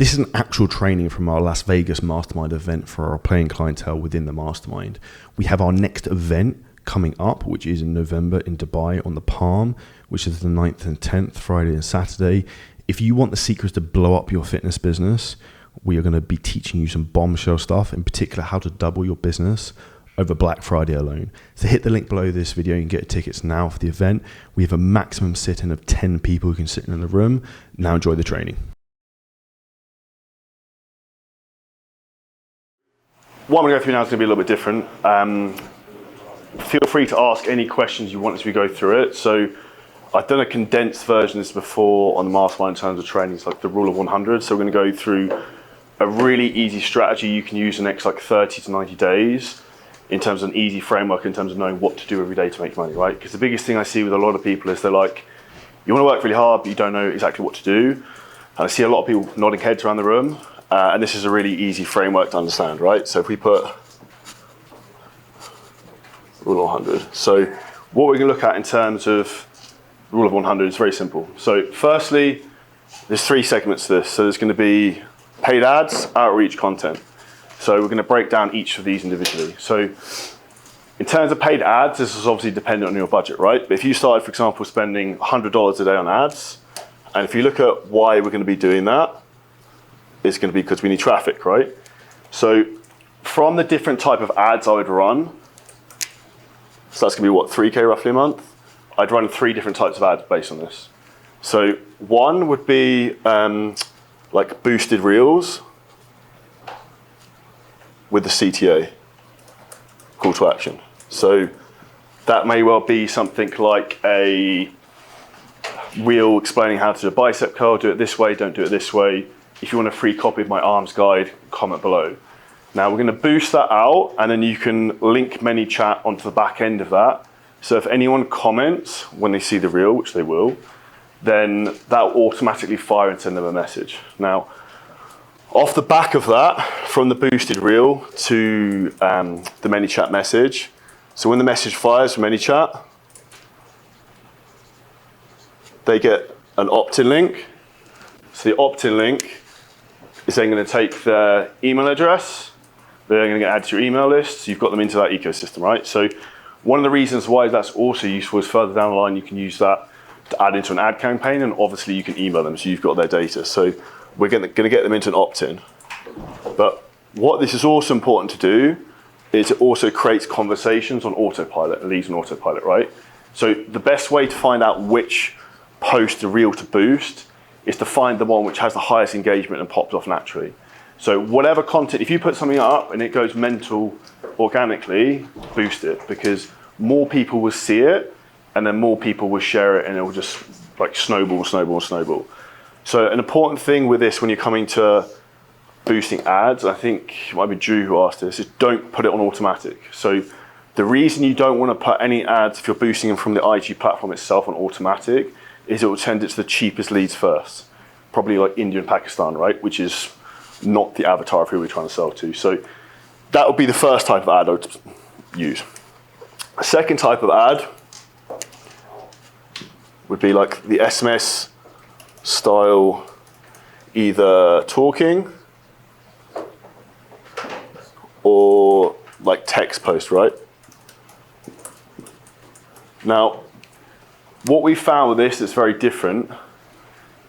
This is an actual training from our Las Vegas mastermind event for our playing clientele within the mastermind. We have our next event coming up, which is in November in Dubai on the Palm, which is the 9th and 10th, Friday and Saturday. If you want the secrets to blow up your fitness business, we are going to be teaching you some bombshell stuff, in particular how to double your business over Black Friday alone. So hit the link below this video. You can get tickets now for the event. We have a maximum sit-in of 10 people who can sit in the room. Now enjoy the training. What I'm going to go through now is going to be a little bit different. Feel free to ask any questions you want as we go through it. So I've done a condensed version of this before on the mastermind in terms of training. It's like the rule of 100. So we're going to go through a really easy strategy you can use the next like 30 to 90 days in terms of an easy framework in terms of knowing what to do every day to make money, right? Because the biggest thing I see with a lot of people is they're like, you want to work really hard, but you don't know exactly what to do. And I see a lot of people nodding heads around the room. And this is a really easy framework to understand, right? So if we put rule of 100. So what we're going to look at in terms of rule of 100 is very simple. So firstly, there's 3 segments to this. So there's going to be paid ads, outreach, content. So we're going to break down each of these individually. So in terms of paid ads, this is obviously dependent on your budget, right? But if you started, for example, spending $100 a day on ads, and if you look at why we're going to be doing that, it's going to be because we need traffic, right? So from the different type of ads I would run, so that's going to be what, 3K roughly a month? I'd run 3 different types of ads based on this. So one would be like boosted reels with the CTA, call to action. So that may well be something like a reel explaining how to do a bicep curl, do it this way, don't do it this way. If you want a free copy of my arms guide, comment below. Now we're going to boost that out, and then you can link ManyChat onto the back end of that. So if anyone comments when they see the reel, which they will, then that will automatically fire and send them a message. Now, off the back of that, from the boosted reel to the ManyChat message, so when the message fires from ManyChat, they get an opt-in link. So the opt-in link is then going to take their email address. They're going to get added to your email list. So you've got them into that ecosystem, right? So one of the reasons why that's also useful is further down the line, you can use that to add into an ad campaign, and obviously you can email them, so you've got their data. So we're going to get them into an opt-in. But what this is also important to do is it also creates conversations on autopilot, and leads on autopilot, right? So the best way to find out which post to reel to boost is to find the one which has the highest engagement and pops off naturally. So whatever content, if you put something up and it goes mental organically, boost it, because more people will see it and then more people will share it, and it will just like snowball. So an important thing with this when you're coming to boosting ads, I think it might be Drew who asked this, is don't put it on automatic. So the reason you don't want to put any ads, if you're boosting them from the IG platform itself, on automatic, is it will send it to the cheapest leads first. Probably like India and Pakistan, right? Which is not the avatar of who we're trying to sell to. So that would be the first type of ad I would use. A second type of ad would be like the SMS style, either talking or like text post, right? Now, what we found with this that's very different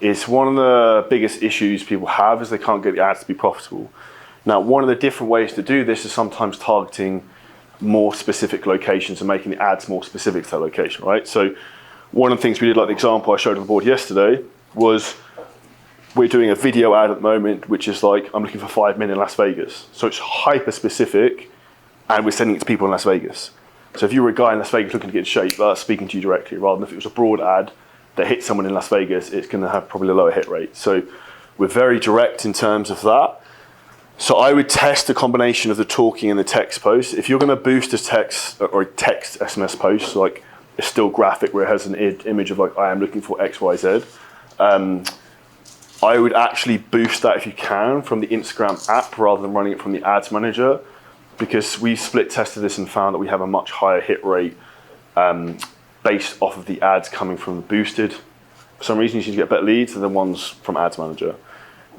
is one of the biggest issues people have is they can't get the ads to be profitable. Now, one of the different ways to do this is sometimes targeting more specific locations and making the ads more specific to that location, right? So one of the things we did, like the example I showed on the board yesterday, was we're doing a video ad at the moment, which is like, I'm looking for 5 men in Las Vegas. So it's hyper specific, and we're sending it to people in Las Vegas. So if you were a guy in Las Vegas looking to get in shape, that's speaking to you directly, rather than if it was a broad ad that hits someone in Las Vegas, it's going to have probably a lower hit rate. So we're very direct in terms of that. So I would test a combination of the talking and the text post. If you're going to boost a text or a text SMS post, like a still graphic where it has an image of like, I am looking for X, Y, Z, I would actually boost that if you can from the Instagram app rather than running it from the ads manager, because we split tested this and found that we have a much higher hit rate based off of the ads coming from the boosted. For some reason, you seem to get better leads than the ones from Ads Manager.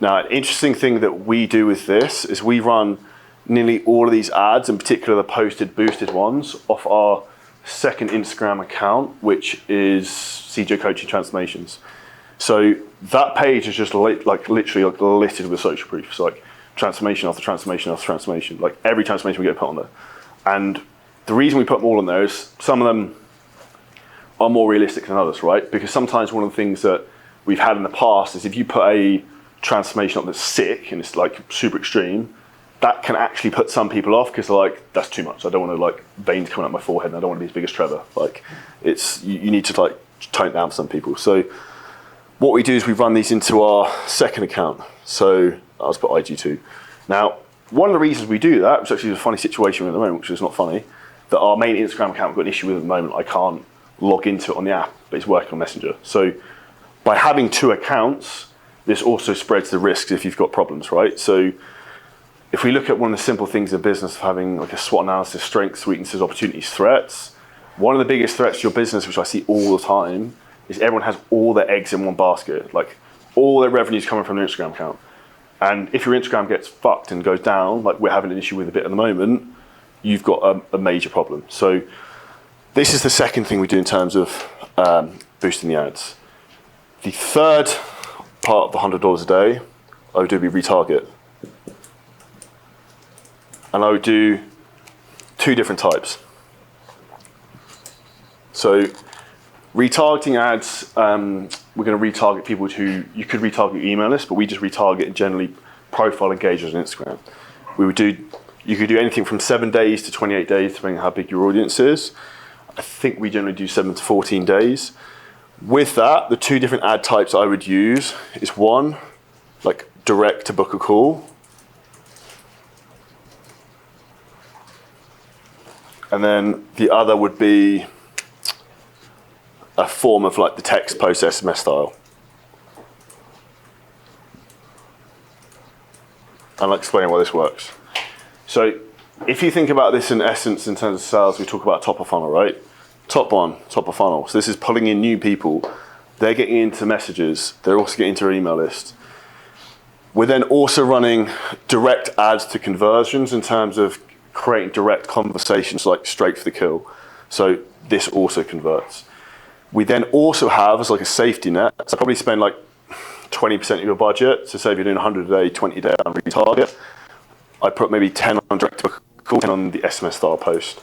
Now, an interesting thing that we do with this is we run nearly all of these ads, in particular the posted, boosted ones, off our second Instagram account, which is CJ Coaching Transformations. So that page is just literally littered with social proof. It's like transformation after transformation after transformation. Like every transformation we get put on there. And the reason we put them all on there is some of them are more realistic than others, right? Because sometimes one of the things that we've had in the past is if you put a transformation up that's sick and it's like super extreme, that can actually put some people off because they're like, that's too much. I don't want to like veins coming out my forehead and I don't want to be as big as Trevor. Like it's, you need to like tone it down for some people. So what we do is we run these into our second account. So I'll just put IG2. Now, one of the reasons we do that, which actually is a funny situation at the moment, which is not funny, that our main Instagram account we've got an issue with at the moment. I can't log into it on the app, but it's working on Messenger. So by having two accounts, this also spreads the risks if you've got problems, right? So if we look at one of the simple things in business of having like a SWOT analysis, strengths, weaknesses, opportunities, threats, one of the biggest threats to your business, which I see all the time, is everyone has all their eggs in one basket. Like all their revenue's coming from their Instagram account. And if your Instagram gets fucked and goes down, like we're having an issue with a bit at the moment, you've got a major problem. So this is the second thing we do in terms of boosting the ads. The third part of the $100 a day, I would do be retarget. And I would do two different types. So retargeting ads, we're going to retarget people who, you could retarget your email list, but we just retarget generally profile engagers on Instagram. You could do anything from 7 days to 28 days, depending on how big your audience is. I think we generally do 7 to 14 days. With that, the two different ad types I would use is one, like direct to book a call. And then the other would be a form of like the text post SMS style. And I'll explain why this works. So if you think about this in essence in terms of sales, we talk about top of funnel, right? Top of funnel. So this is pulling in new people. They're getting into messages. They're also getting into our email list. We're then also running direct ads to conversions in terms of creating direct conversations like straight for the kill. So this also converts. We then also have as like a safety net, so probably spend like 20% of your budget. So say if you're doing 100 a day, 20 a day on retarget, I put maybe 10 on direct to call, 10 on the SMS style post.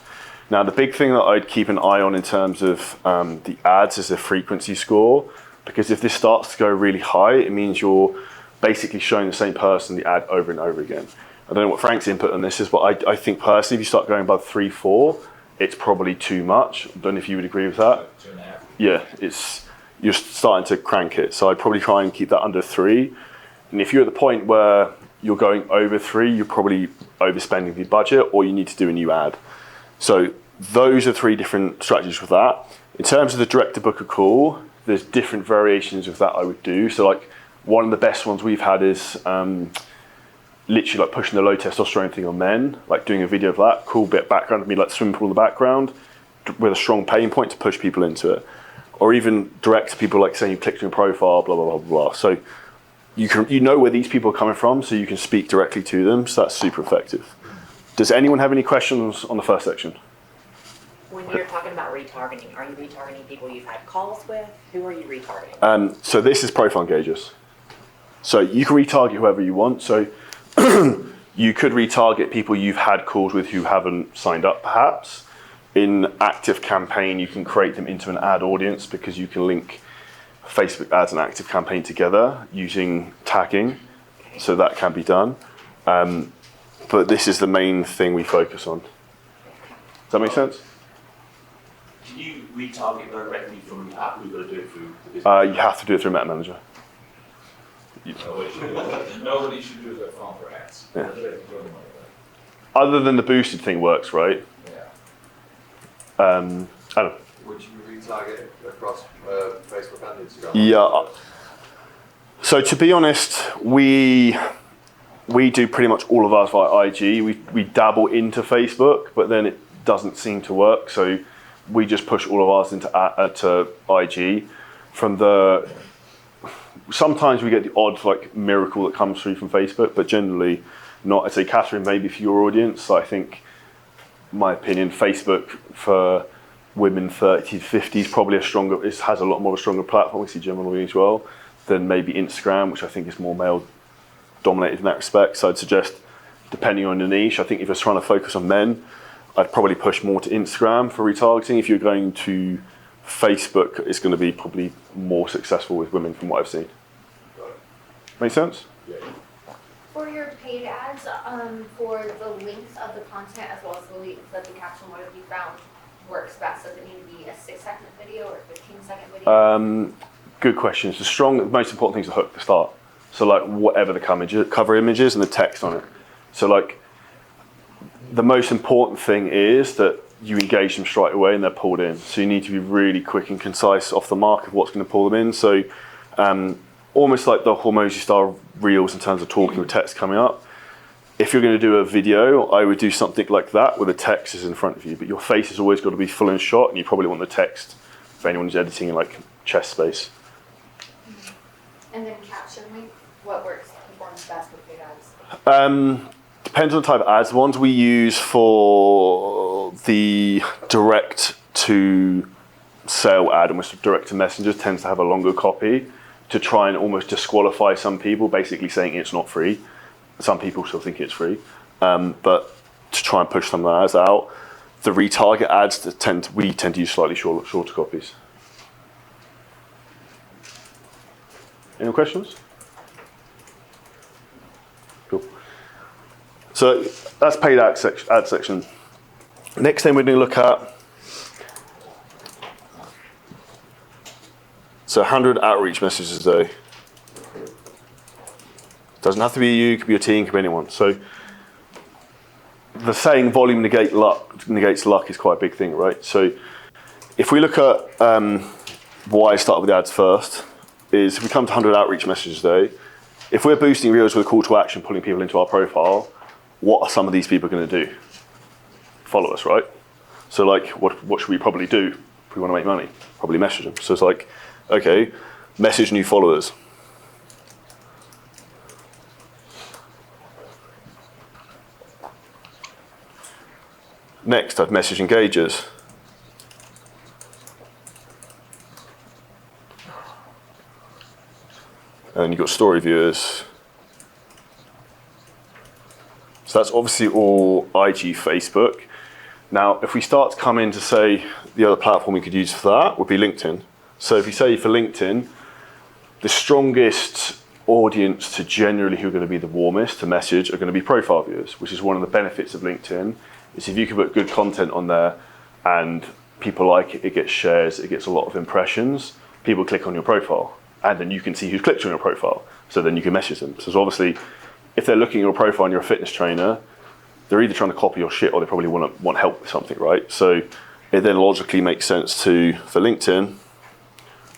Now the big thing that I'd keep an eye on in terms of the ads is the frequency score, because if this starts to go really high, it means you're basically showing the same person the ad over and over again. I don't know what Frank's input on this is, but I think personally, if you start going above 3, 4, it's probably too much. I don't know if you would agree with that. 2.5. Yeah, you're starting to crank it. So I'd probably try and keep that under 3. And if you're at the point where you're going over 3, you're probably overspending the budget, or you need to do a new ad. So those are 3 different strategies with that. In terms of the direct to book a call, there's different variations of that I would do. So like one of the best ones we've had is literally like pushing the low testosterone thing on men, like doing a video of that, cool bit of background, me like swimming pool in the background with a strong pain point to push people into it. Or even direct to people like saying you clicked on your profile, blah, blah, blah, blah. So you know where these people are coming from, so you can speak directly to them, so that's super effective. Does anyone have any questions on the first section? When you're talking about retargeting, are you retargeting people you've had calls with? Who are you retargeting? So this is profile engagers. So you can retarget whoever you want. So you could retarget people you've had calls with who haven't signed up perhaps. In Active Campaign, you can create them into an ad audience because you can link Facebook ads and Active Campaign together using tagging. So that can be done. But this is the main thing we focus on. Does that make sense? Can you retarget directly from the app, or you've got to do it through the business? You have to do it through Meta Manager. Nobody should use their phone for ads. Yeah. Other than the boosted thing works, right? Yeah. I don't know. Would you retarget across Facebook and Instagram? Yeah. So to be honest, we do pretty much all of ours via IG. We dabble into Facebook, but then it doesn't seem to work. So we just push all of ours into IG. From the sometimes we get the odd like miracle that comes through from Facebook, but generally not. I'd say Catherine, maybe for your audience, I think, my opinion, Facebook for women 30 to 50 is probably has a lot more of a stronger platform. We see generally as well than maybe Instagram, which I think is more male dominated in that respect. So I'd suggest, depending on your niche, I think if you're trying to focus on men, I'd probably push more to Instagram for retargeting. If you're going to Facebook, it's going to be probably more successful with women from what I've seen. Make sense? Yeah. For your paid ads, for the links of the content as well as the links of the caption, what have you found works best? Does it need to be a 6-second video or a 15-second video? Good question. The most important thing is the hook to start. So like whatever the cover image is and the text on it. So like the most important thing is that you engage them straight away and they're pulled in. So you need to be really quick and concise off the mark of what's going to pull them in. So almost like the Hormozy style reels in terms of talking with text coming up. If you're going to do a video, I would do something like that where the text is in front of you, but your face has always got to be full in shot, and you probably want the text if anyone's editing in like chest space. And then caption link, what performs best with paid ads? Depends on the type of ads. The ones we use for the direct to sale ad, almost direct to messengers, tends to have a longer copy to try and almost disqualify some people, basically saying it's not free. Some people still think it's free, but to try and push some of the ads out. The retarget ads we tend to use slightly shorter copies. Any questions? Cool. So that's paid ad section. Next thing we're going to look at, so 100 outreach messages a day. Doesn't have to be you, it could be your team, it could be anyone. So the saying volume negates luck is quite a big thing, right? So if we look at why I started with the ads first, is if we come to 100 outreach messages a day, if we're boosting reels with a call to action, pulling people into our profile, what are some of these people going to do? Follow us, right? So like, what should we probably do if we want to make money? Probably message them. So it's like, okay, message new followers. Next, I'd message engagers. And you've got story viewers. So that's obviously all IG, Facebook. Now, if we start to come in to say the other platform we could use for that would be LinkedIn. So if you say for LinkedIn, the strongest audience to generally who are going to be the warmest to message are going to be profile viewers, which is one of the benefits of LinkedIn, is if you can put good content on there and people like it, it gets shares, it gets a lot of impressions, people click on your profile, and then you can see who's clicked on your profile. So then you can message them. So obviously, if they're looking at your profile and you're a fitness trainer, they're either trying to copy your shit or they probably want help with something, right? So it then logically makes sense to, for LinkedIn,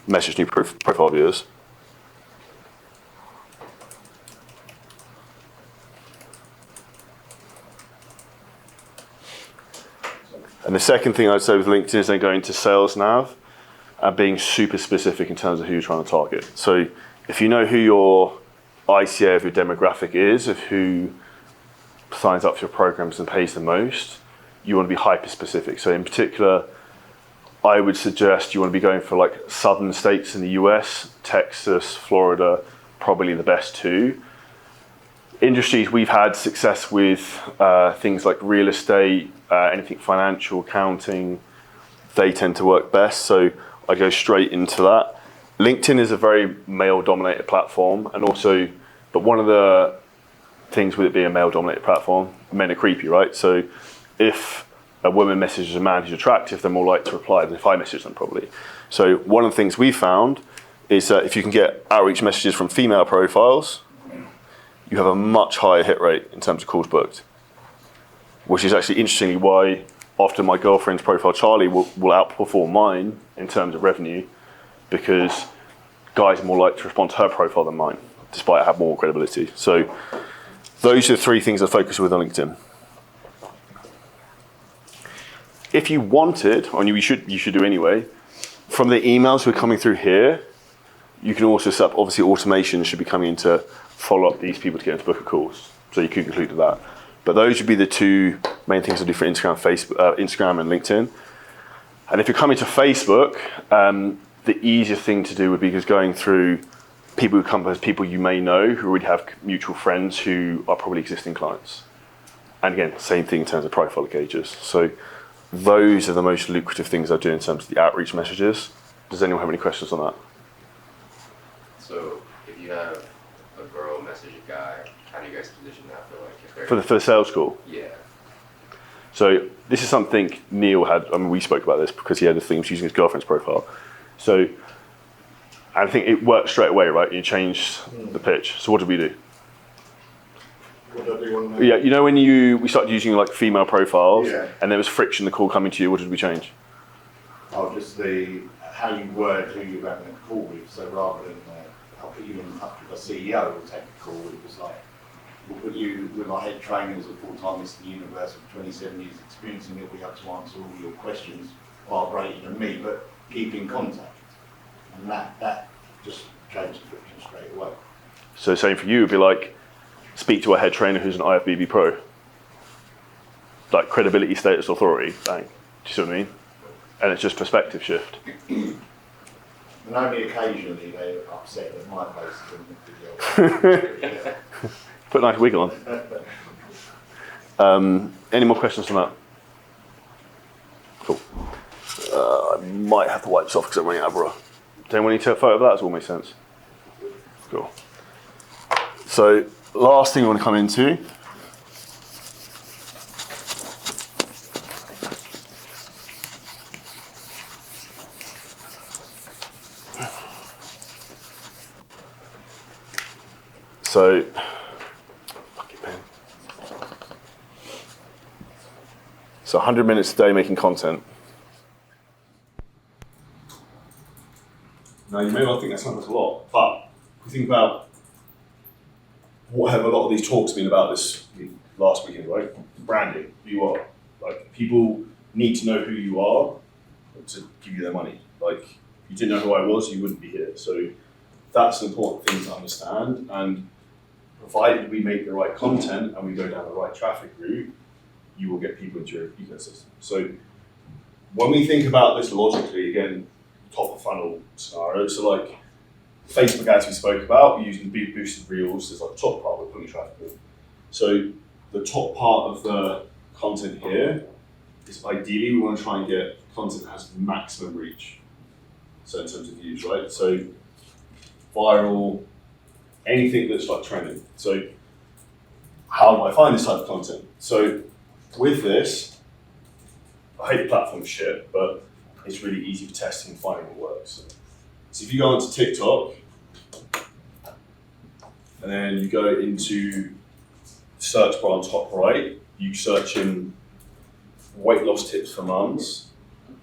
message new profile viewers. And the second thing I'd say with LinkedIn is then going to sales nav and being super specific in terms of who you're trying to target. So if you know who your ICA of your demographic is, of who signs up for your programs and pays the most, you want to be hyper specific. So in particular, I would suggest you want to be going for like southern states in the US, Texas, Florida, probably the best two. Industries we've had success with, things like real estate, anything financial, accounting, they tend to work best. So I go straight into that. LinkedIn is a very male-dominated platform, and also, but one of the things with it being a male-dominated platform, men are creepy, right? So if a woman messages a man who's attractive, they're more likely to reply than if I message them, probably. So one of the things we found is that if you can get outreach messages from female profiles, you have a much higher hit rate in terms of calls booked, which is actually interestingly why often my girlfriend's profile, Charlie, will outperform mine in terms of revenue, because guys are more likely to respond to her profile than mine, despite I have more credibility. So those are the three things I focus with on LinkedIn. If you wanted, and you should do anyway, from the emails we're coming through here, you can also set up, obviously automation should be coming in to follow up these people to get into book a course. So you could include that. But those would be the two main things I do for Instagram, Instagram and LinkedIn. And if you're coming to Facebook, the easier thing to do would be just going through people who come as people you may know who already have mutual friends who are probably existing clients. And again, same thing in terms of profile gauges. So those are the most lucrative things I do in terms of the outreach messages. Does anyone have any questions on that? So if you have a girl message a guy, how do you guys position that for like if they're For the sales call? Yeah. So this is something Neil had, I mean, we spoke about this because he had the thing, he was using his girlfriend's profile. So I think it worked straight away, right? You changed the pitch. So what did we do? What do I do on Yeah, you know when we started using like female profiles Yeah. and there was friction, the call coming to you, what did we change? Oh, just how you word who you're having a call with. So rather than I'll put you in touch with a CEO who'll take a call, it was like, we'll put you with our head trainer who's a full-time Mr. Universe with 27 years experience and he'll be able to answer all your questions far greater than me, but keep in contact. And that just changed the friction straight away. So same for you would be like, speak to a head trainer who's an IFBB pro. Like credibility, status, authority, bang. Do you see what I mean? And it's just perspective shift. And only occasionally they're upset that my post is in the video. Put a nice wig on. Any more questions on that? Cool. I might have to wipe this off because I'm running out of bra. Does anyone need to take a photo of that? Does it all make sense? Cool. So, last thing I want to come into. So, fucking pen. So 100 minutes a day making content. Now you may well think that sounds like a lot, but if you think about what have a lot of these talks been about this last weekend, right? Branding, who you are. Like people need to know who you are to give you their money. Like if you didn't know who I was, you wouldn't be here. So that's an important thing to understand. And provided we make the right content and we go down the right traffic route, you will get people into your ecosystem. So when we think about this logically, again, top of funnel scenario, so like Facebook ads we spoke about, we're using boosted reels as like the top part, we're putting traffic in. So the top part of the content here is ideally we want to try and get content that has maximum reach. So in terms of views, right? So viral, anything that's like trending. So how do I find this type of content? So with this, I hate the platform shit, but it's really easy for testing and finding what works. So if you go onto TikTok, and then you go into search bar on top right, you search in weight loss tips for mums,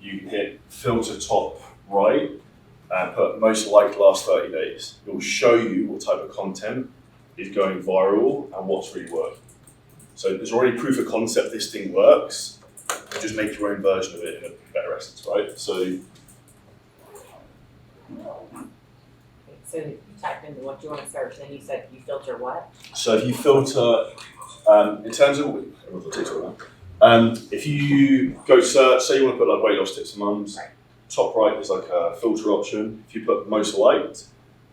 you hit filter top right, and put most liked last 30 days. It will show you what type of content is going viral and what's really working. So there's already proof of concept this thing works, you just make your own version of it in a better essence, right? So you typed into what you want to search, then you said you filter what? So if you filter, in terms of, if you go search, say you want to put like weight loss tips for mums, Right. top right is like a filter option. If you put most liked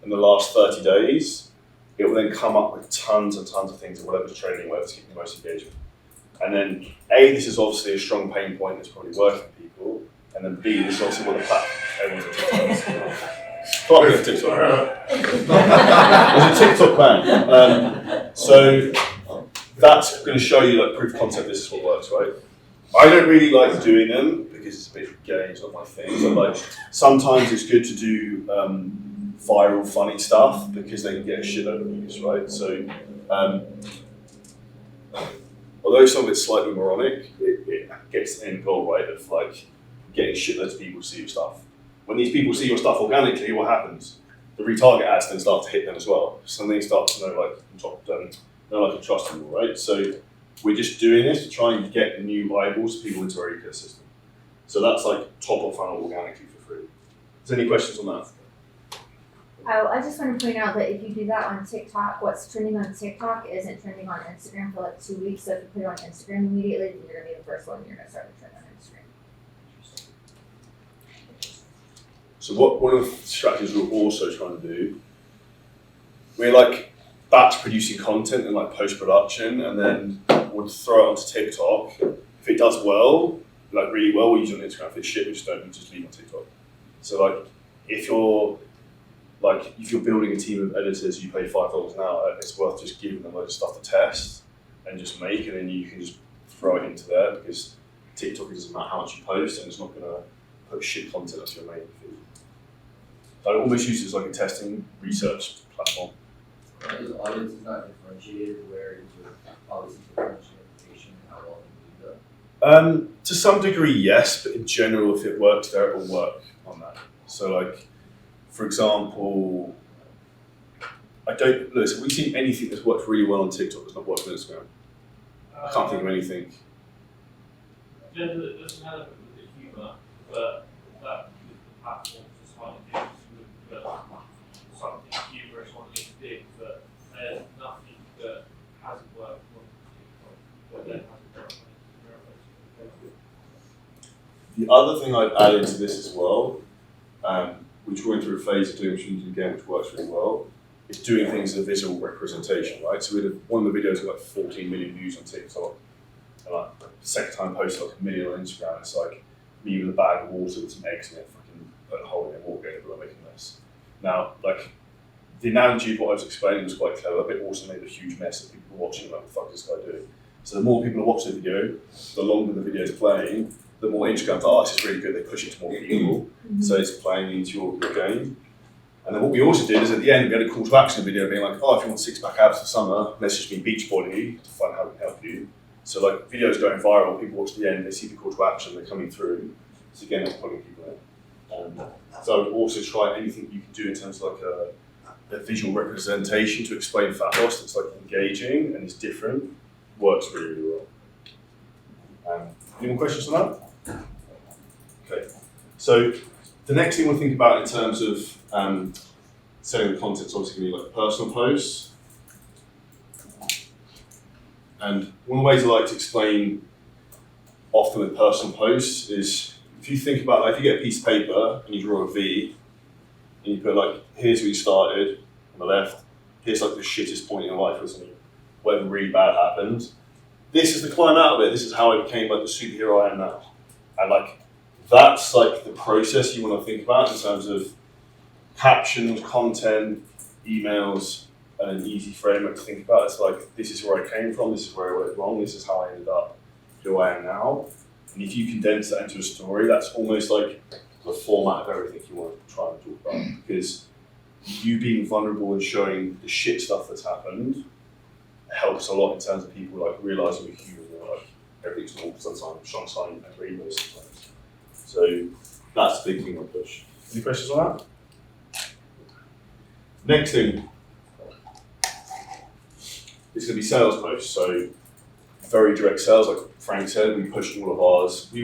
in the last 30 days, it will then come up with tons and tons of things of whatever's trending, whatever's keeping the most engagement. And then A, this is obviously a strong pain point that's probably working for people. And then B, this is obviously what the platform, everyone's on TikTok. Can't be on TikTok. There's a TikTok ban. So that's going to show you like proof of concept, this is what works, right? I don't really like doing them because it's a bit gay, it's not my thing. But like sometimes it's good to do viral, funny stuff because they can get a shitload of views, right? So although some of it's slightly moronic, it gets the end goal, right? Of like getting shitloads of people to see your stuff. When these people see your stuff organically, what happens? The retarget ads then start to hit them as well. So then they start to know like and trust them, right? So we're just doing this to try and get new eyeballs, people into our ecosystem. So that's like top of funnel organically for free. Is there any questions on that? Oh, I just want to point out that if you do that on TikTok, what's trending on TikTok isn't trending on Instagram for like 2 weeks. So if you put it on Instagram immediately, then you're gonna be the first one. You're gonna start to trend on Instagram. So one of the strategies we're also trying to do, we're like batch producing content and like post-production, and then we'll throw it onto TikTok. If it does well, like really well, we'll use it on Instagram. If it's shit, we just don't, we just leave it on TikTok. So like if you're building a team of editors, you pay $5 an hour, it's worth just giving them loads of stuff to test and just make, and then you can just throw it into there, because TikTok, it doesn't matter how much you post, and it's not gonna put shit content onto your main feed. So I almost use it as like a testing research platform. Is audiences not differentiated, where is your policy differentiation, how well can you do that? To some degree, yes, but in general, if it works there, it will work on that. So like, for example, have we seen anything that's worked really well on TikTok that's not worked on Instagram? I can't think of anything. There's an element with the humour, but that the platform is slightly different. Something humorous on LinkedIn, but there's nothing that hasn't worked on TikTok, but then hasn't worked on Instagram. The other thing I'd add into this as well, which we're going through a phase of doing, which works really well, is doing things as a visual representation, right? So one of the videos got like 14 million views on TikTok, and like the second time posted like 1 million on Instagram. It's like me with a bag of water with some eggs in it, fucking put a hole in it, walking it, but I'm making this. Now, like, the analogy of what I was explaining was quite clever, but it also made a huge mess of people watching, like, what the fuck is this guy doing? So the more people watch the video, the longer the video is playing, the more Instagram's like, oh, this is really good, they push it to more people, so it's playing into your game. And then what we also did is at the end, we had a call to action video being like, oh, if you want 6-pack abs for summer, message me Beachbody to find out how we can help you. So like, videos going viral, people watch the end, they see the call to action, they're coming through. So again, that's pulling people in. So I would also try anything you can do in terms of like a visual representation to explain fat loss that's like engaging and is different, works really, really well. Any more questions on that? Okay. So the next thing we'll think about in terms of selling the content is obviously going to be like personal posts. And one of the ways I like to explain often with personal posts is, if you think about, like, if you get a piece of paper and you draw a V, and you put like, here's where you started on the left, here's like the shittest point in your life, or something, whatever really bad happened. This is the climb out of it. This is how I became like the superhero I am now. And like, that's like the process you want to think about in terms of captions, content, emails, and an easy framework to think about. It's like, this is where I came from, this is where I went wrong, this is how I ended up who I am now. And if you condense that into a story, that's almost like the format of everything you want to try and talk about. Because you being vulnerable and showing the shit stuff that's happened helps a lot in terms of people like realizing you're human, like everything's normal sometimes, sunshine and rainbows sometimes. So that's the big thing I push. Any questions on that? Next thing is going to be sales posts. So very direct sales, like Frank said, we push all of ours. We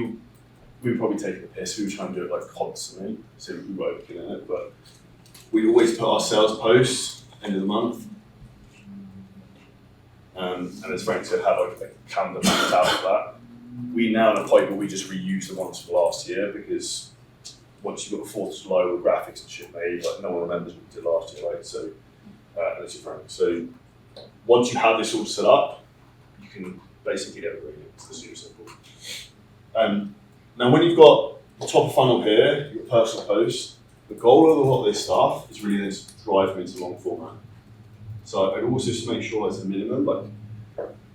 were probably taking the piss. We were trying to do it like constantly, so we were killing it. But we always put our sales posts end of the month, and as Frank said, have like a calendar mapped out for that. We now at a point where we just reuse the ones from last year, because once you've got the 4th of July with graphics and shit made, like no one remembers what we did last year, right? So that's your Frank. So once you have this all set up, you can basically get everything. It's super simple. Now, when you've got the top of funnel here, your personal posts, the goal of a lot of this stuff is really to drive them into long format. So I'd also just make sure there's a minimum, like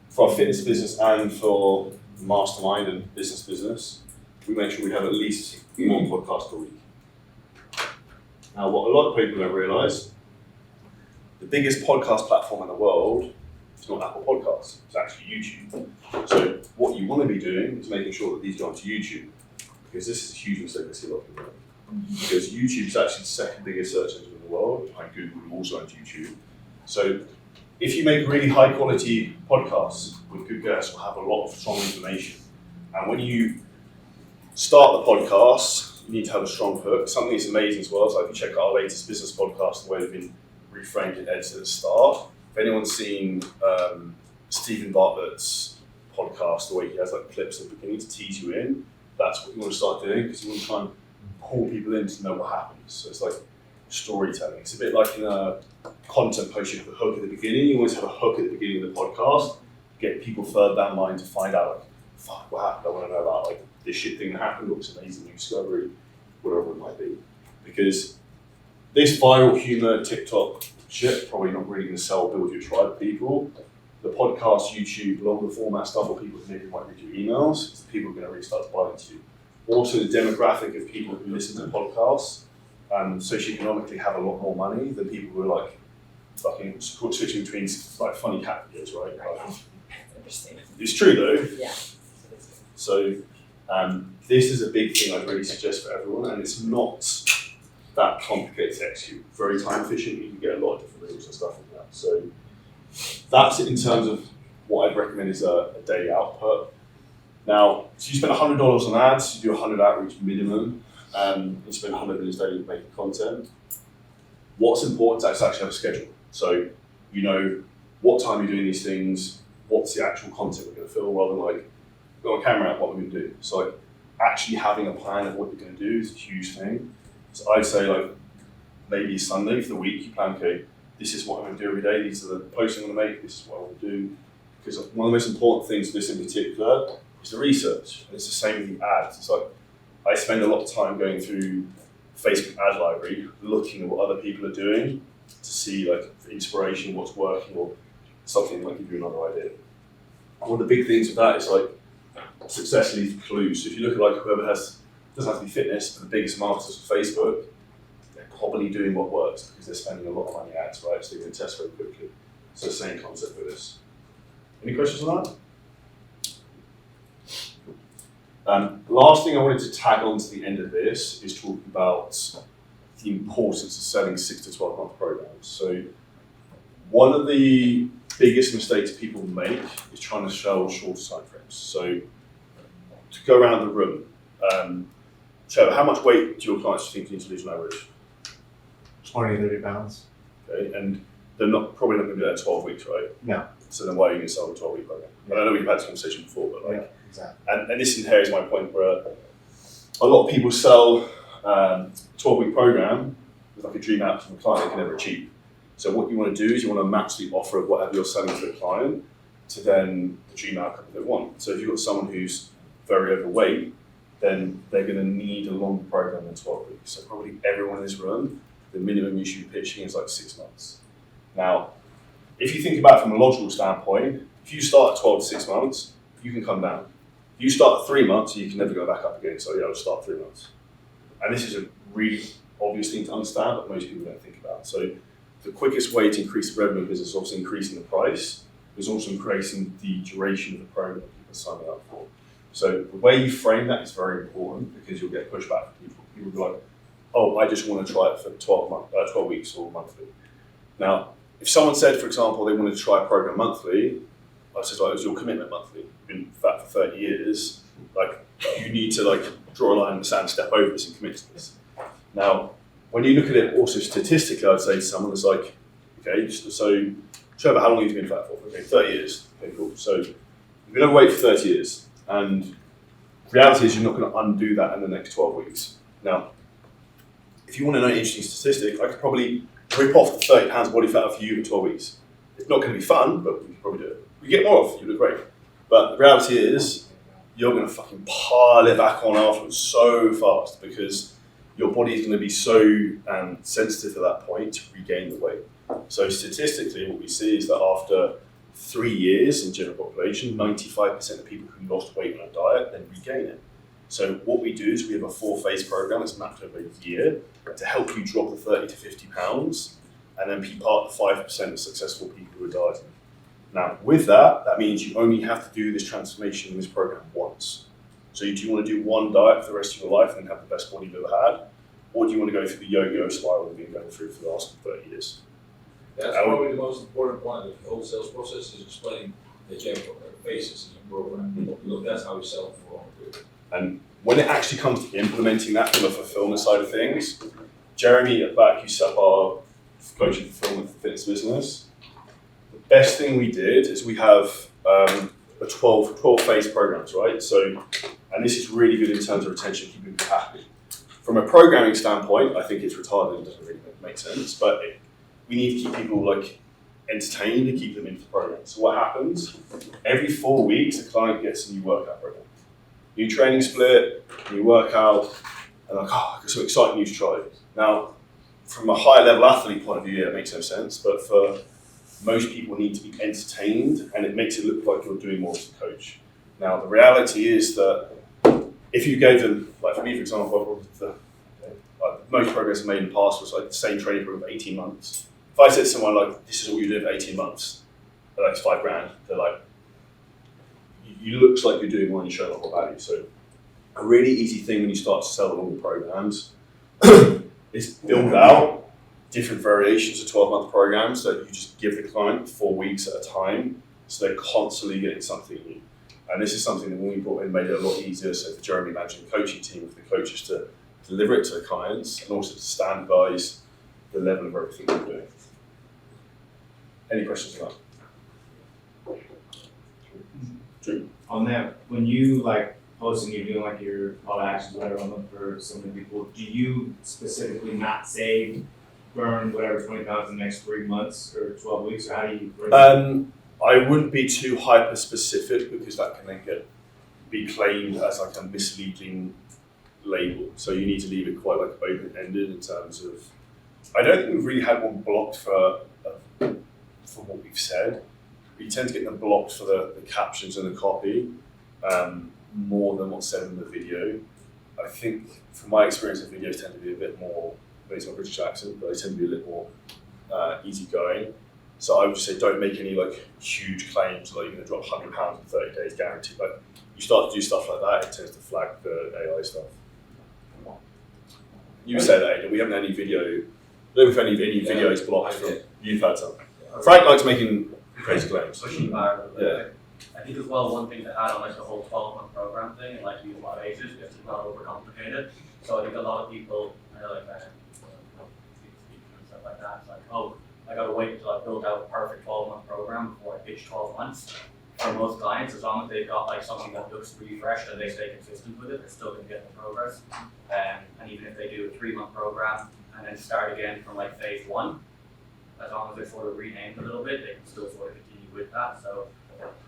for our fitness business and for mastermind and business, we make sure we have at least one podcast a week. Now, what a lot of people don't realize, the biggest podcast platform in the world is not Apple Podcasts, it's actually YouTube. So what you want to be doing is making sure that these go onto YouTube, because this is a huge mistake I see a lot of people make. Because YouTube is actually the second biggest search engine in the world, behind Google and also on YouTube. So if you make really high quality podcasts with good guests, will have a lot of strong information. And when you start the podcast, you need to have a strong hook. Something that's amazing as well is like if you check out our latest business podcast, the way they've been reframed and edited at the start. If anyone's seen Stephen Bartlett's podcast, the way he has like clips at the beginning to tease you in, that's what you want to start doing because you want to try and pull people in to know what happens. So it's like storytelling. It's a bit like in a content post, you have a hook at the beginning. You always have a hook at the beginning of the podcast, get people further down the line to find out, like, fuck, what happened? I want to know about like this shit thing that happened, or this amazing new discovery, whatever it might be. Because this viral humor, TikTok shit, probably not really going to sell, build your tribe of people. The podcast, YouTube, longer format stuff, or people who maybe might read your emails, is the people who are going to really start to buy into you. Also, the demographic of people who listen to podcasts socioeconomically have a lot more money than people who are like fucking switching between like funny cat videos, right? Like, Interesting. it's true though. Yeah. So this is a big thing I'd really suggest for everyone, and it's not that complicated to execute. Very time efficient. You can get a lot of different rules and stuff like that. So that's it in terms of what I'd recommend is a daily output. Now, so you spend $100 on ads, you do 100 outreach minimum, you spend 100 minutes daily making content. What's important is to actually have a schedule. So you know what time you're doing these things, what's the actual content we're going to film, rather than like, got a camera out, what we're going to do. So like actually having a plan of what you're going to do is a huge thing. So I'd say like maybe Sunday for the week, you plan, okay, this is what I'm going to do every day, these are the posts I'm going to make, this is what I want to do. Because one of the most important things for this in particular is the research. And it's the same with the ads. It's like, I spend a lot of time going through Facebook ad library, looking at what other people are doing to see like for inspiration, what's working, or something that might give you another idea. And one of the big things with that is like success leaves clues. So if you look at like whoever doesn't have to be fitness, but the biggest marketers of Facebook, they're probably doing what works because they're spending a lot of money ads, right? So they can test very quickly. So same concept with this. Any questions on that? Last thing I wanted to tag on to the end of this is talking about the importance of selling 6 to 12 month programs. So one of the biggest mistakes people make is trying to sell shorter time frames. So to go around the room, Trevor, how much weight do your clients think you need to lose on average? 20, 30 pounds. Okay, and they're probably not going to do that in 12 weeks, right? No. So then why are you going to sell a 12-week program? And I know we've had this conversation before, but like, Yeah, exactly. and this inherits my point where a lot of people sell 12-week program with like a dream out from a client they can never achieve. So what you want to do is you want to match the offer of whatever you're selling to the client to then the dream outcome they want. So if you've got someone who's very overweight, then they're going to need a longer program than 12 weeks. So probably everyone in this room, the minimum you should be pitching is like 6 months. Now, if you think about it from a logical standpoint, if you start at 12 to 6 months, you can come down. If you start at 3 months, you can never go back up again. So yeah, I'll start 3 months. And this is a really obvious thing to understand, but most people don't think about. So the quickest way to increase the revenue business is obviously increasing the price. There's also increasing the duration of the program that people are signing up for. So the way you frame that is very important because you'll get pushback from people. People will be like, oh, I just want to try it for 12 weeks or monthly. Now, if someone said, for example, they wanted to try a program monthly, I said, like, it was your commitment monthly. You've been fat for 30 years. Like, you need to like draw a line in the sand, step over this and commit to this. Now, when you look at it also statistically, I'd say to someone that's like, okay, so Trevor, how long have you been fat for? Okay, 30 years. Okay, cool. So you've been overweight for 30 years. And the reality is you're not going to undo that in the next 12 weeks. Now, if you want to know an interesting statistic, I could probably rip off the 30 pounds body fat for you in 12 weeks. It's not going to be fun, but we can probably do it. We get more off, you look great. But the reality is, you're going to fucking pile it back on afterwards so fast because your body is going to be so sensitive at that point to regain the weight. So statistically, what we see is that after 3 years in general population, 95% of people who lost weight on a diet then regain it. So what we do is we have a 4-phase program that's mapped over a year to help you drop the 30 to 50 pounds and then be part of the 5% of successful people who are dieting. Now, with that, that means you only have to do this transformation in this program once. So do you want to do one diet for the rest of your life and have the best body you've ever had? Or do you want to go through the yo-yo spiral we've been going through for the last 30 years? That's probably the most important point of the whole sales process is explaining that you have phases in your program. Because that's how we sell for long period. And when it actually comes to implementing that from the fulfillment side of things, Jeremy at back, who set up our coaching fulfillment for fitness business, the best thing we did is we have a 12 phase programs, right? So, and this is really good in terms of retention, keeping people happy. From a programming standpoint, I think it's retarded, it doesn't really make sense, but we need to keep people like entertained and keep them into the program. So what happens? Every 4 weeks, a client gets a new workout program. New training split, new workout, and like, oh, I've got some exciting news to try. Now, from a higher level athlete point of view, yeah, it makes no sense, but for most people need to be entertained, and it makes it look like you're doing more as a coach. Now, the reality is that if you gave them, like for me, for example, most progress I made in the past was like the same training program for 18 months. If I said to someone like, this is what you do for 18 months, they're like, it's $5,000. They're like, you looks like you're doing one, you show more value. So a really easy thing when you start to sell longer programs is build out different variations of 12-month programs that you just give the client 4 weeks at a time, so they're constantly getting something new. And this is something that when we brought in made it a lot easier, so for Jeremy managing the coaching team, for the coaches to deliver it to the clients, and also to standardize the level of everything we're doing. Any questions on that? Drew? On that, when you like post and you're doing like your call to actions, whatever, on them for so many people, do you specifically not say burn whatever 20 pounds in the next 3 months or 12 weeks, or how do you? I wouldn't be too hyper specific because that can then be claimed as like a misleading label. So you need to leave it quite like open ended in terms of. I don't think we've really had one blocked for what we've said. We tend to get them blocked for the captions and the copy more than what's said in the video. I think from my experience, the videos tend to be a bit more based on British accent, but they tend to be a little more easygoing. So I would just say don't make any like huge claims like you're going to drop £100 in 30 days guaranteed. Like you start to do stuff like that, it tends to flag the AI stuff. You said that, Aidan. We haven't had any video. I don't know if any videos blocked from. You've had some. Frank likes making crazy claims. Pushing viral. Yeah. I think as well, one thing to add on like the whole 12-month program thing, and like use a lot of ages, it's not overcomplicated. So I think a lot of people, I know like and stuff like that, it's like, oh, I gotta wait until I build out a perfect 12-month program before I pitch 12 months. For most clients, as long as they've got like something that looks refreshed and they stay consistent with it, they're still gonna get the progress. And even if they do a 3-month program and then start again from like phase 1, as long as they're sort of renamed a little bit, they can still sort of continue with that. So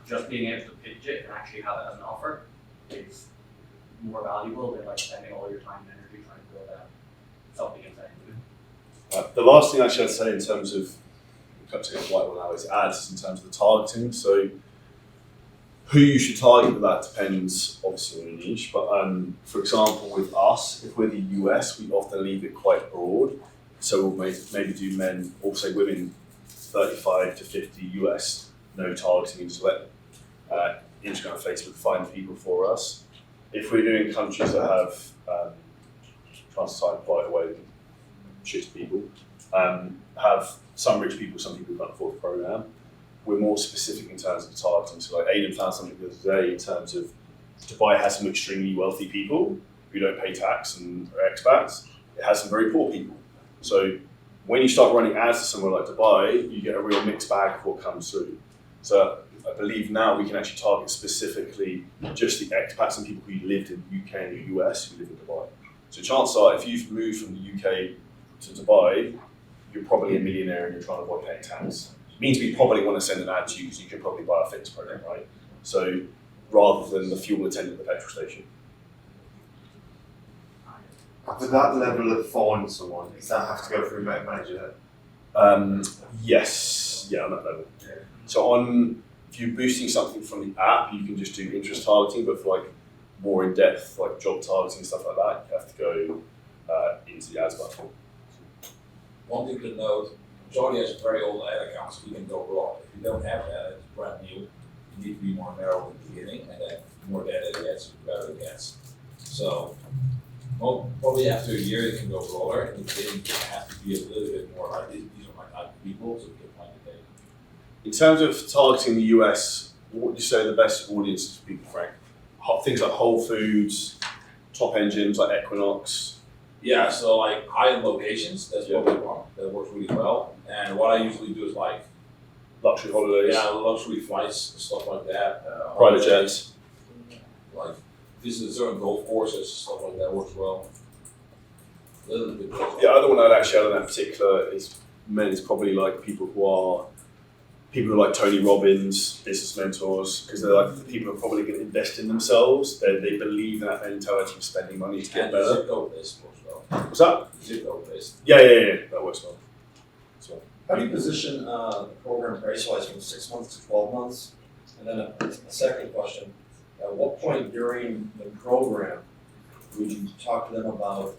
just being able to pitch it and actually have it as an offer is more valuable than like spending all your time and energy trying to build out something insane. The last thing I should say in terms of cutting it white one now is ads in terms of the targeting. So who you should target with that depends obviously on your niche. But for example, with us, if we're the US, we often leave it quite broad. So we'll maybe do men or say women 35 to 50 US, no targeting, and just let Instagram and Facebook find people for us. If we're doing countries that have transit quite away shit people, have some rich people, some people who can't afford the program, we're more specific in terms of targeting. So like Aidan found something the other day in terms of Dubai has some extremely wealthy people who don't pay tax and are expats. It has some very poor people. So when you start running ads to somewhere like Dubai, you get a real mixed bag of what comes through. So I believe now we can actually target specifically just the expats and people who lived in the UK and the US who live in Dubai. So chances are if you've moved from the UK to Dubai, you're probably a millionaire and you're trying to avoid paying tax. It means we probably want to send an ad to you because you can probably buy a fitness program, right? So rather than the fuel attendant at the petrol station. With that level of finding someone, does that have to go through a manager? Yes, yeah, on that level. So if you're boosting something from the app, you can just do interest targeting, but for like more in depth, like job targeting and stuff like that, you have to go into the ads platform. One thing to note, Jordy has a very old ad account, so he can go broad. If you don't have that, it's brand new. You need to be more narrow in the beginning, and then the more data it gets, the better it gets. So probably after a year, it can go broader, and the beginning you have to be a little bit more like these are my type of people, so we can find the data. In terms of targeting the US, what would you say the best audiences for people, Frank? Things like Whole Foods, top end gyms like Equinox. Yeah, so like high-end locations, that's Yeah. what we want. That works really well. And what I usually do is like, Luxury holidays. yeah, luxury flights, stuff like that. Private holidays, jets. Like visit certain golf courses, stuff like that works well. Little bit. The other one I'd actually add on that particular is probably like people who are like Tony Robbins, business mentors, because they're like the people who are probably going to invest in themselves. They believe in that mentality of spending money to get And better. zip code based works well. What's that? Zip code based. Yeah, that works well. How do you position the program price-wise from 6 months to 12 months? And then a second question, at what point during the program would you talk to them about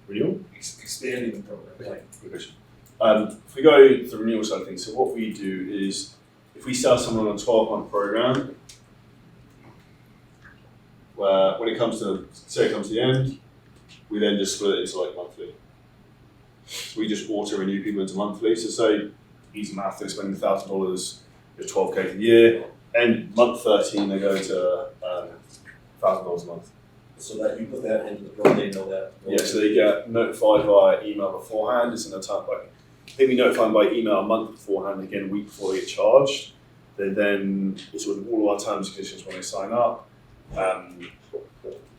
Renewal? expanding the program? Good question. If we go to the renewal side of things, so what we do is if we sell someone on a 12-month program, where when it comes to the end, we then just split it into like monthly. So we just auto renew people into monthly. So say, easy math, they're spending $1,000, it's 12K a year, and month 13 they go to $1,000 a month. So that you put that into the program, they know that. Yeah, so they get notified via email beforehand. It's in a time like I think we notify them by email a month beforehand, again a week before they get charged. Then it's with all of our terms and conditions when they sign up.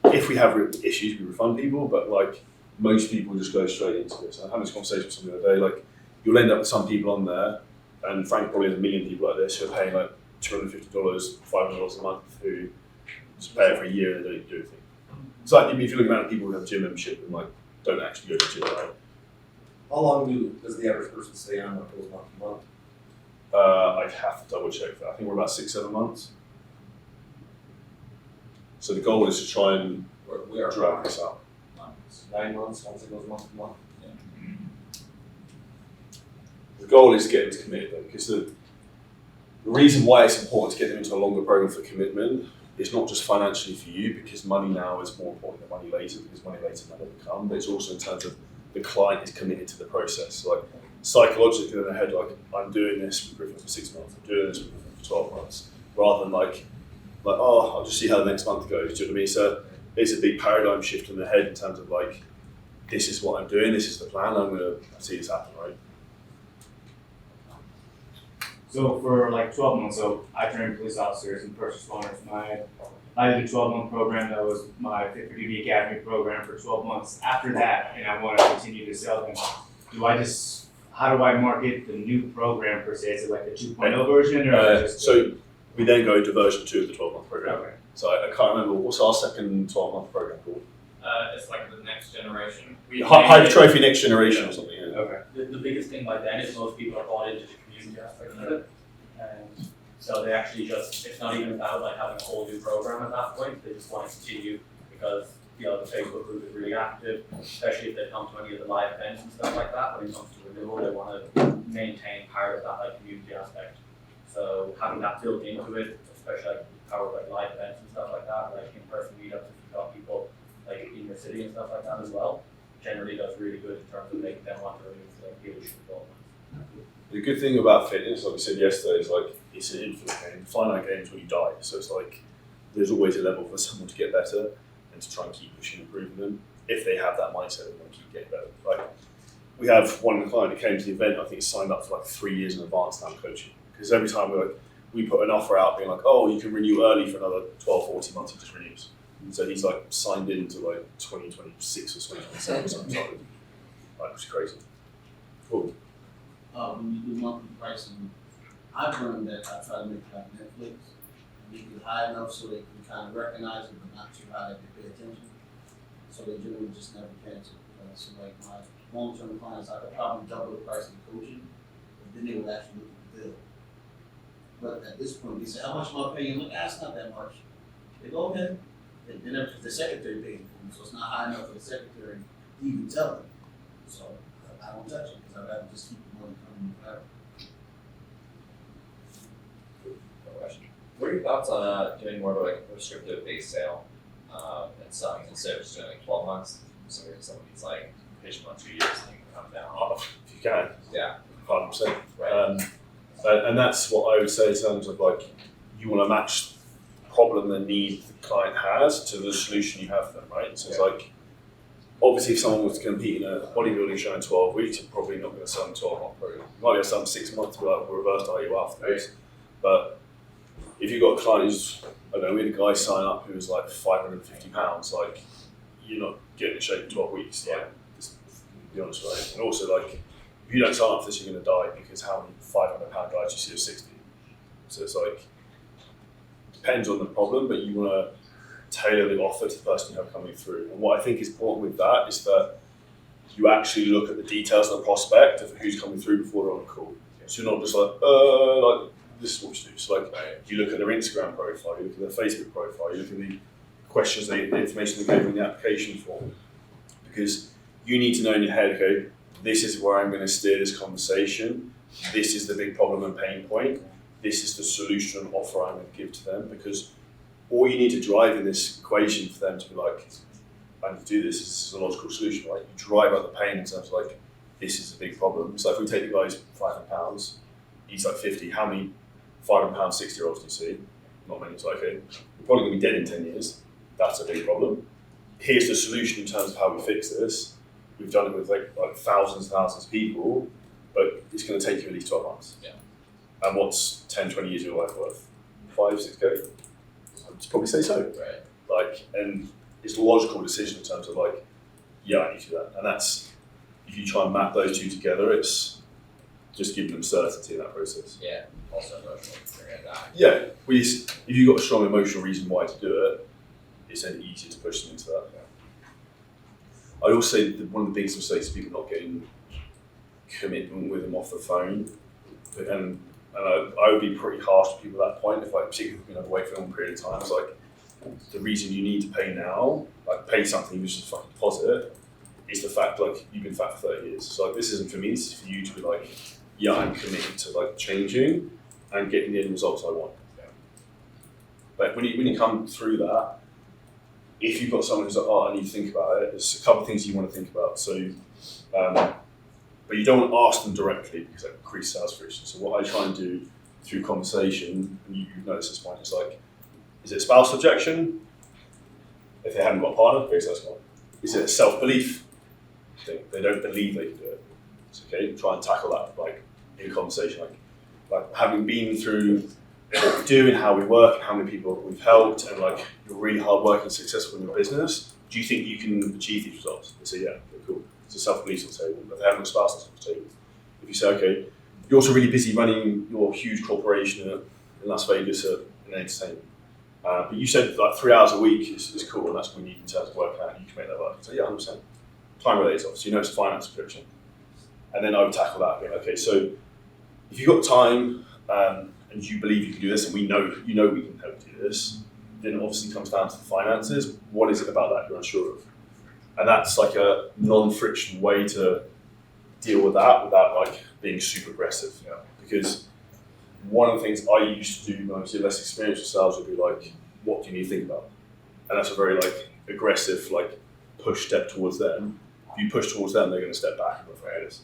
If we have issues, we refund people, but like most people just go straight into this. I had this conversation with someone the other day. Like you'll end up with some people on there, and Frank probably has a million people like this who are paying like $250, $500 a month who just pay it for a year and they don't do anything. It's like if you look around at people who have gym membership and like don't actually go to the gym, right? How long does the average person stay on what goes month to month? I'd have to double check that. I think we're about 6-7 months. So the goal is to try and We are drag this out. 9 months, once it goes month to month? The goal is to get them to commit though, because the reason why it's important to get them into a longer program for commitment is not just financially for you, because money now is more important than money later, because money later may never come, but it's also in terms of the client is committed to the process. So like psychologically in their head, like I'm doing this with Griffin for 6 months, I'm doing this with Griffin for 12 months, rather than like oh, I'll just see how the next month goes. Do you know what I mean? So it's a big paradigm shift in their head in terms of like, this is what I'm doing, this is the plan, I'm gonna see this happen, right? So for like 12 months, so I trained police officers and first responders. I did a 12-month program that was my Fit for Duty Academy program for 12 months. After that, and I want to continue to sell them, how do I market the new program per se? Is it like the 2.0 version or just? So we then go into version 2 of the 12-month program. Okay. So I can't remember, what's our second 12-month program called? It's like the next generation. High Trophy Next Generation or something, yeah. Okay. The biggest thing by then is most people are bought into the community aspect of it. And so they actually it's not even about like having a whole new program at that point. They just want to continue because, the Facebook group is really active, especially if they come to any of the live events and stuff like that. When it comes to renewal, they want to maintain part of that like community aspect. So having that built into it, especially like power of like live events and stuff like that, like in-person meetups, if you've got people like in your city and stuff like that as well, generally does really good in terms of making them want to renew for like dealership goals. The good thing about fitness, like we said yesterday, is like it's an infinite game. Finite game is when you die. So it's like there's always a level for someone to get better and to try and keep pushing and improving them. If they have that mindset, they want to keep getting better. Like we have one client that came to the event, I think signed up for like 3 years in advance now coaching. Because every time we put an offer out being like, oh, you can renew early for another 12, 14 months, he just renews. So he's like signed into like 2026 or 2027 or something. Like, it's crazy. Cool. When you do monthly pricing, I've learned that I try to make it like Netflix, make it high enough so they can kind of recognize it, but not too high that they pay attention. So they generally just never cancel. So like my long-term clients, I could probably double the price of coaching, but then they would actually look at the bill. But at this point, they say, how much am I paying? Look, that's not that much. They go, okay. Then because the secretary pays for them, so it's not high enough for the secretary to even tell them. So I don't touch it because I'd rather just keep the money coming in forever. What are your thoughts on doing more of like a prescriptive base sale and selling instead of just doing like 12 months? So if someone needs like patient on 2 years, they can come down. If you can. Yeah. 100%. Right. And that's what I would say in terms of like, you want to match problem and need the client has to the solution you have for them, right? So it's like, obviously if someone was to compete in a bodybuilding show in 12 weeks, you're probably not going to sell them 12-month program. You might be able to sell them 6 months, but like, we'll reverse dial you afterwards. But if you've got a client who's, I don't know, we had a guy sign up who was like £550, like, you're not getting in shape in 12 weeks, like, just to be honest, right? And also, like, if you don't sign up for this, you're going to die, because how many £500 guys you see are 60? So it's like, depends on the problem, but you want to tailor the offer to the person you have coming through. And what I think is important with that is that you actually look at the details of the prospect of who's coming through before they're on the call. So you're not just like this is what you do. So like, you look at their Instagram profile, you look at their Facebook profile, you look at the questions, the information they gave in the application form. Because you need to know in your head, okay, this is where I'm going to steer this conversation. This is the big problem and pain point. This is the solution and offer I'm going to give to them, because all you need to drive in this equation for them to be like, I need to do this, this is a logical solution, right? You drive out the pain in terms of like, this is a big problem. So if we take the guy's £500, he's like 50, how many £500 60-year-olds do you see? Not many. It's like, okay, we're probably going to be dead in 10 years. That's a big problem. Here's the solution in terms of how we fix this. We've done it with like thousands and thousands of people, but it's going to take you at least 12 months. Yeah. And what's 10, 20 years of your life worth? 5, 6K? I'd probably say so. Right. Like, and it's a logical decision in terms of like, yeah, I need to do that. And that's, if you try and map those two together, it's just giving them certainty in that process. Yeah, also emotional, they're gonna die. Yeah, if you've got a strong emotional reason why to do it, it's then easier to push them into that. I also say that one of the biggest mistakes is people not getting commitment with them off the phone. And I would be pretty harsh to people at that point, if like, particularly if you've been away for a long period of time. It's like, the reason you need to pay now, like pay something which is a fucking deposit, is the fact like you've been fat for 30 years. So like, this isn't for me, this is for you to be like, yeah, I'm committed to like changing and getting the end results I want. Yeah. But when you come through that, if you've got someone who's like, oh, I need to think about it, there's a couple of things you want to think about. So, but you don't want to ask them directly, because that increases sales friction. So what I try and do through conversation, and you've noticed this point, is like, is it a spousal objection? If they haven't got a partner, okay, so that's one. Is it a self-belief thing? They don't believe they can do it. It's okay, try and tackle that like in conversation, like having been through what we do and how we work and how many people we've helped, and like you're really hard working and successful in your business. Do you think you can achieve these results? They say, yeah, okay, cool. It's a self-belief on the table, but they haven't got a spouse on the table. If you say, okay, you're also really busy running your huge corporation in Las Vegas in entertainment. But you said like 3 hours a week is cool, and that's what we need in terms of working out, and you can make that work. So yeah, 100%. Time related, obviously, you know it's a finance prescription. And then I would tackle that again. Okay, so if you've got time and you believe you can do this, and we know we can help do this, then it obviously comes down to the finances. What is it about that you're unsure of? And that's like a non-friction way to deal with that without like being super aggressive. Yeah. Because one of the things I used to do when I was less experienced with sales would be like, what do you need to think about? And that's a very like aggressive like push step towards them. If you push towards them, they're going to step back and go for it.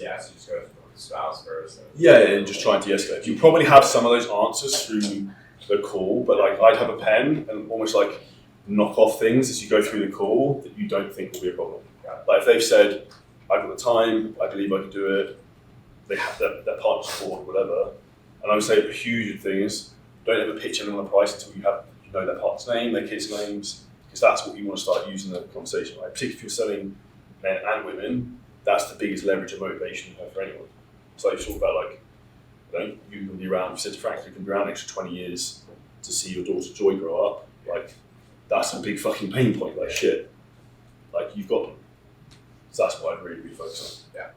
Yeah, so just go for the spouse first. Yeah, and just trying to de-escalate. You probably have some of those answers through the call, but like I'd have a pen and almost like knock off things as you go through the call that you don't think will be a problem. Like if they've said, I've got the time, I believe I can do it, they have their partner support, whatever. And I would say a huge thing is don't ever pitch anyone on a price until you know their partner's name, their kids' names, because that's what you want to start using in the conversation, right? Particularly if you're selling men and women, that's the biggest leverage and motivation you have for anyone. So you talk about like, you can be around, you said to Frank, you can be around an extra 20 years to see your daughter Joy grow up. Like, that's a big fucking pain point, like shit. Like, you've got them. So that's what I'd really focus on. Yeah.